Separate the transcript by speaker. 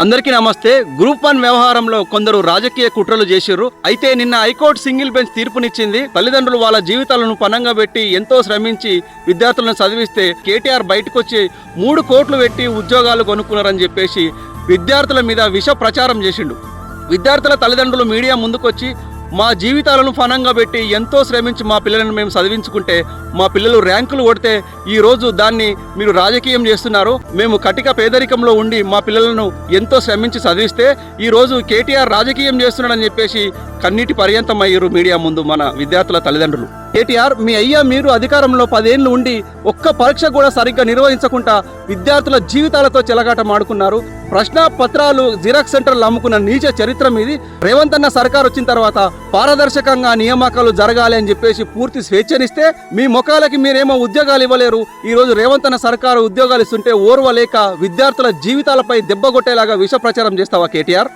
Speaker 1: అందరికీ నమస్తే. గ్రూప్ 1 వ్యవహారంలో కొందరు రాజకీయ కుట్రలు చేసిర్రు. అయితే నిన్న హైకోర్టు సింగిల్ బెంచ్ తీర్పునిచ్చింది. తల్లిదండ్రులు వాళ్ళ జీవితాలను పణంగా పెట్టి ఎంతో శ్రమించి విద్యార్థులను చదివిస్తే కేటీఆర్ బయటకు వచ్చి 3 కోట్లు పెట్టి ఉద్యోగాలు కొనుక్కున్నారని చెప్పేసి విద్యార్థుల మీద విష ప్రచారం చేసిండు. విద్యార్థుల తల్లిదండ్రులు మీడియా ముందుకొచ్చి మా జీవితాలను పణంగా పెట్టి ఎంతో శ్రమించి మా పిల్లలను మేము చదివించుకుంటే మా పిల్లలు ర్యాంకులు కొడితే ఈరోజు దాన్ని మీరు రాజకీయం చేస్తున్నారు. మేము కటిక పేదరికంలో ఉండి మా పిల్లలను ఎంతో శ్రమించి చదివిస్తే ఈరోజు కేటీఆర్ రాజకీయం చేస్తున్నాడని చెప్పేసి కన్నీటి పర్యంతం అయ్యారు మీడియా ముందు మన విద్యార్థుల తల్లిదండ్రులు. కేటీఆర్, మీ అయ్యా మీరు అధికారంలో 10 ఏళ్ళు ఉండి ఒక్క పరీక్ష కూడా సరిగ్గా నిర్వహించకుండా విద్యార్థుల జీవితాలతో చెలగాటమాడుకున్నారు. ప్రశ్న పత్రాలు జిరాక్స్ సెంటర్లు అమ్ముకున్న నీచ చరిత్ర మీది. రేవంత్ అన్న సర్కార్ వచ్చిన తర్వాత పారదర్శకంగా నియామకాలు జరగాలి అని చెప్పేసి పూర్తి స్వేచ్ఛనిస్తే మీ ముఖాలకి మీరేమో ఉద్యోగాలు ఇవ్వలేరు. ఈరోజు రేవంత్ అన్న సర్కారు ఉద్యోగాలు ఇస్తుంటే ఓర్వలేక విద్యార్థుల జీవితాలపై దెబ్బ కొట్టేలాగా విష ప్రచారం చేస్తావా కేటీఆర్?